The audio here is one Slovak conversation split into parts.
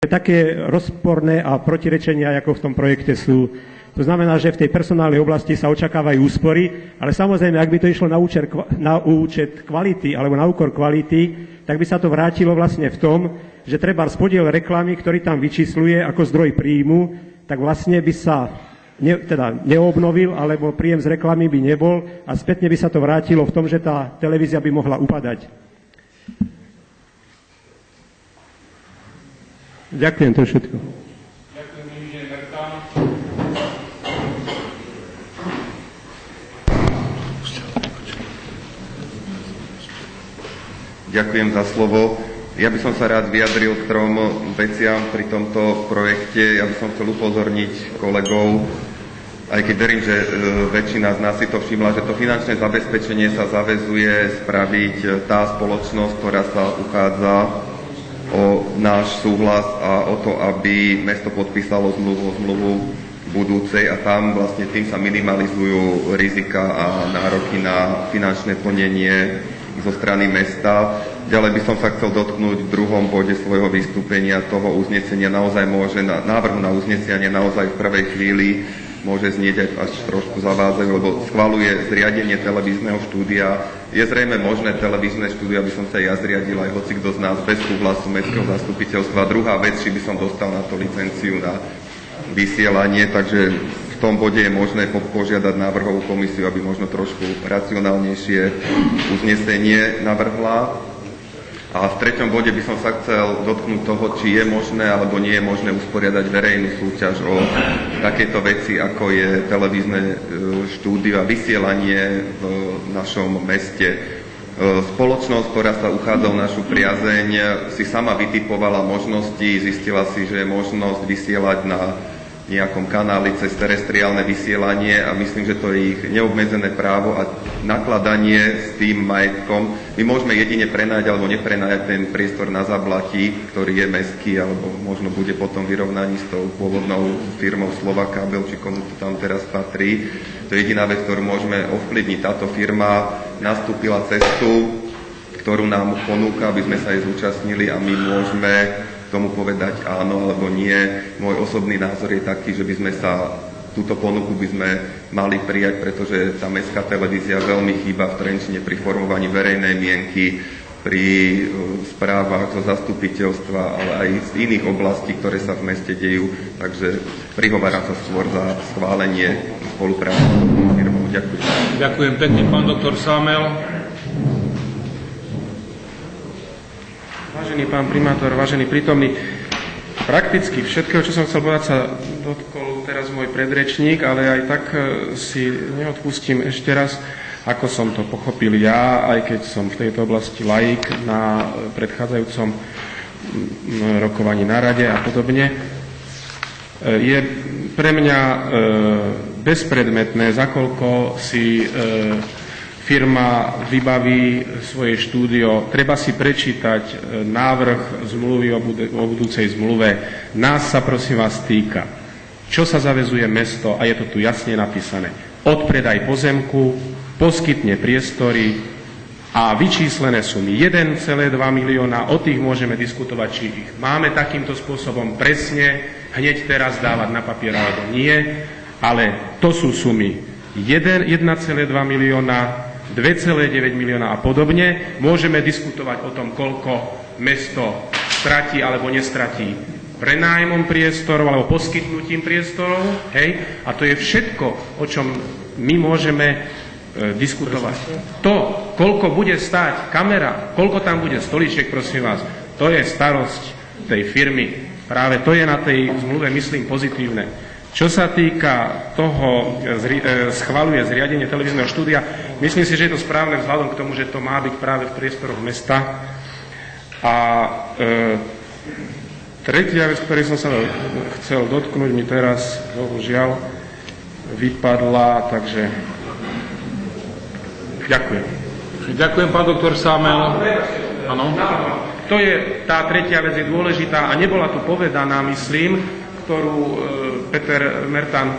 také rozporné a protirečenia, ako v tom projekte sú. To znamená, že v tej personálnej oblasti sa očakávajú úspory, ale samozrejme, ak by to išlo na účet kvality alebo na úkor kvality, tak by sa to vrátilo vlastne v tom, že treba podiel reklamy, ktorý tam vyčísluje ako zdroj príjmu, tak vlastne by sa neobnovil, alebo príjem z reklamy by nebol a spätne by sa to vrátilo v tom, že tá televízia by mohla upadať. Ďakujem, to je všetko. Ďakujem, inžinier Mertán. Ďakujem za slovo. Ja by som sa rád vyjadril k 3 veciam pri tomto projekte. Ja by som chcel upozorniť kolegov, aj keď verím, že väčšina z nás si to všimla, že to finančné zabezpečenie sa zaväzuje spraviť tá spoločnosť, ktorá sa uchádza o náš súhlas a o to, aby mesto podpísalo zmluvu budúcej a tam vlastne tým sa minimalizujú rizika a nároky na finančné plnenie zo strany mesta. Ďalej by som sa chcel dotknúť v 2. bode svojho vystúpenia toho uznesenia. Naozaj môže, návrhu na uznesenie naozaj v prvej chvíli môže znieť aj až trošku zavádzajú, lebo schvaľuje zriadenie televízneho štúdia. Je zrejme možné televízne štúdio, aby som sa ja zriadil aj hocikto z nás bez súhlasu mestského zastupiteľstva. Druhá vec, či by som dostal na to licenciu na vysielanie, takže v tom bode je možné požiadať návrhovú komisiu, aby možno trošku racionálnejšie uznesenie navrhla. A v 3. bode by som sa chcel dotknúť toho, či je možné alebo nie je možné usporiadať verejnú súťaž o takéto veci, ako je televízne štúdio a vysielanie v našom meste. Spoločnosť, ktorá sa uchádza o našu priazeň, si sama vytipovala možnosti, zistila si, že je možnosť vysielať na nejakom kanáli cez terestriálne vysielanie a myslím, že to je ich neobmedzené právo a nakladanie s tým majetkom. My môžeme jedine prenajať alebo neprenajať ten priestor na Zablati, ktorý je mestský, alebo možno bude potom vyrovnaní s tou pôvodnou firmou Slovakábel, či komu to tam teraz patrí. To je jediná vec, ktorú môžeme ovplyvniť. Táto firma nastúpila cestu, ktorú nám ponúka, aby sme sa jej zúčastnili a my môžeme tomu povedať áno alebo nie. Môj osobný názor je taký, že by sme sa túto ponuku by sme mali prijať, pretože tá mestská televízia veľmi chýba v Trenčine pri formovaní verejnej mienky, pri správach zo zastupiteľstva, ale aj z iných oblastí, ktoré sa v meste dejú. Takže prihováram sa skôr za schválenie spolupráce s touto firmou. Ďakujem. Ďakujem pekne, pán doktor Sámel. Vážený pán primátor, vážený prítomný, prakticky všetkého, čo som chcel povedať, sa dotkol teraz môj predrečník, ale aj tak si neodpustím ešte raz, ako som to pochopil ja, aj keď som v tejto oblasti laik na predchádzajúcom rokovaní na rade a podobne. Je pre mňa bezpredmetné, za koľko si firma vybaví svoje štúdio. Treba si prečítať návrh zmluvy o budúcej zmluve. Nás sa prosím vás týka. Čo sa zaväzuje mesto, a je to tu jasne napísané. Odpredaj pozemku, poskytne priestory a vyčíslené sumy 1,2 milióna. O tých môžeme diskutovať, či ich máme takýmto spôsobom presne hneď teraz dávať na papier alebo nie, ale to sú sumy 1,2 milióna, 2,9 milióna a podobne. Môžeme diskutovať o tom, koľko mesto stratí alebo nestratí prenájmom priestorov alebo poskytnutím priestorov. Hej? A to je všetko, o čom my môžeme diskutovať. To, koľko bude stáť kamera, koľko tam bude stoličiek, prosím vás, to je starosť tej firmy. Práve to je na tej zmluve, myslím, pozitívne. Čo sa týka toho, schvaľuje zriadenie televízneho štúdia, myslím si, že je to správne vzhľadom k tomu, že to má byť práve v priestoroch mesta. A tretia vec, ktorej som sa chcel dotknúť, mi teraz, bohužiaľ, vypadla, takže ďakujem. Ďakujem, pán doktor Sámel. Áno. To je, tá tretia vec je dôležitá a nebola tu povedaná, myslím, ktorú Peter Mertán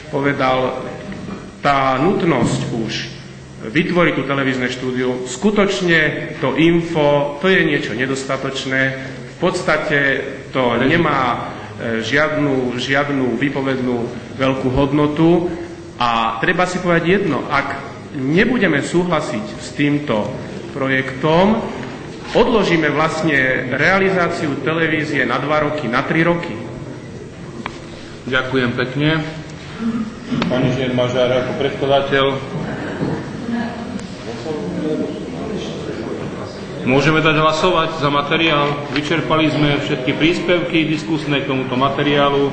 povedal, tá nutnosť už vytvoriť tú televízne štúdiu, skutočne to info, to je niečo nedostatočné. V podstate to to nemá žiadnu výpovednú veľkú hodnotu a treba si povedať jedno, ak nebudeme súhlasiť s týmto projektom, odložíme vlastne realizáciu televízie na 2 roky, na 3 roky. Ďakujem pekne. Pán inžinier Mažár ako predkladateľ. Môžeme dať hlasovať za materiál. Vyčerpali sme všetky príspevky diskusné k tomuto materiálu.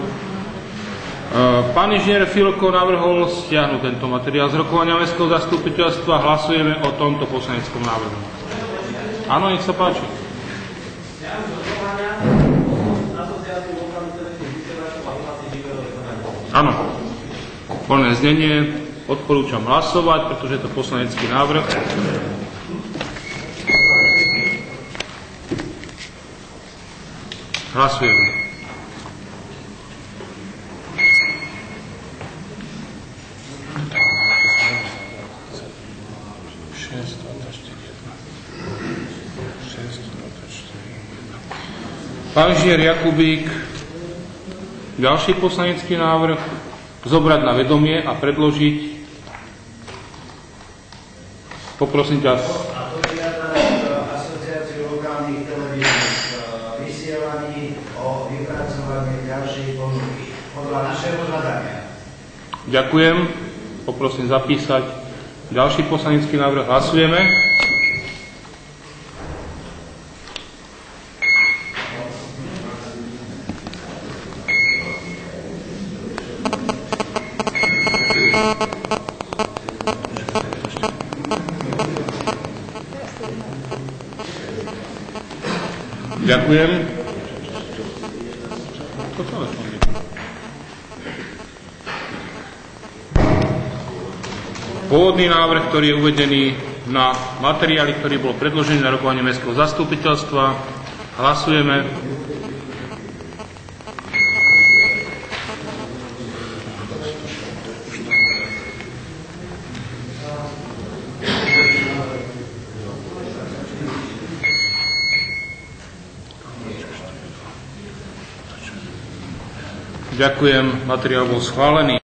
Pán inžinier Filko navrhol stiahnuť tento materiál z rokovania mestského zastupiteľstva. Hlasujeme o tomto poslaneckom návrhu. Áno, nech sa páči. Áno. Voľné znenie. Odporúčam hlasovať, pretože je to poslanecký návrh. Hlasujeme. Pán inžinier Jakubík, ďalší poslanecký návrh, zobrať na vedomie a predložiť. Poprosím ťa. Asociáciu lokálnych televíznych vysielaní o vypracovanie ďalšej ponuky podľa našeho zadania. Ďakujem. Poprosím zapísať ďalší poslanecký návrh. Hlasujeme. Ďakujem. Pôvodný návrh, ktorý je uvedený na materiáli, ktorý bol predložený na rokovanie mestského zastupiteľstva. Hlasujeme. Ďakujem, materiál bol schválený.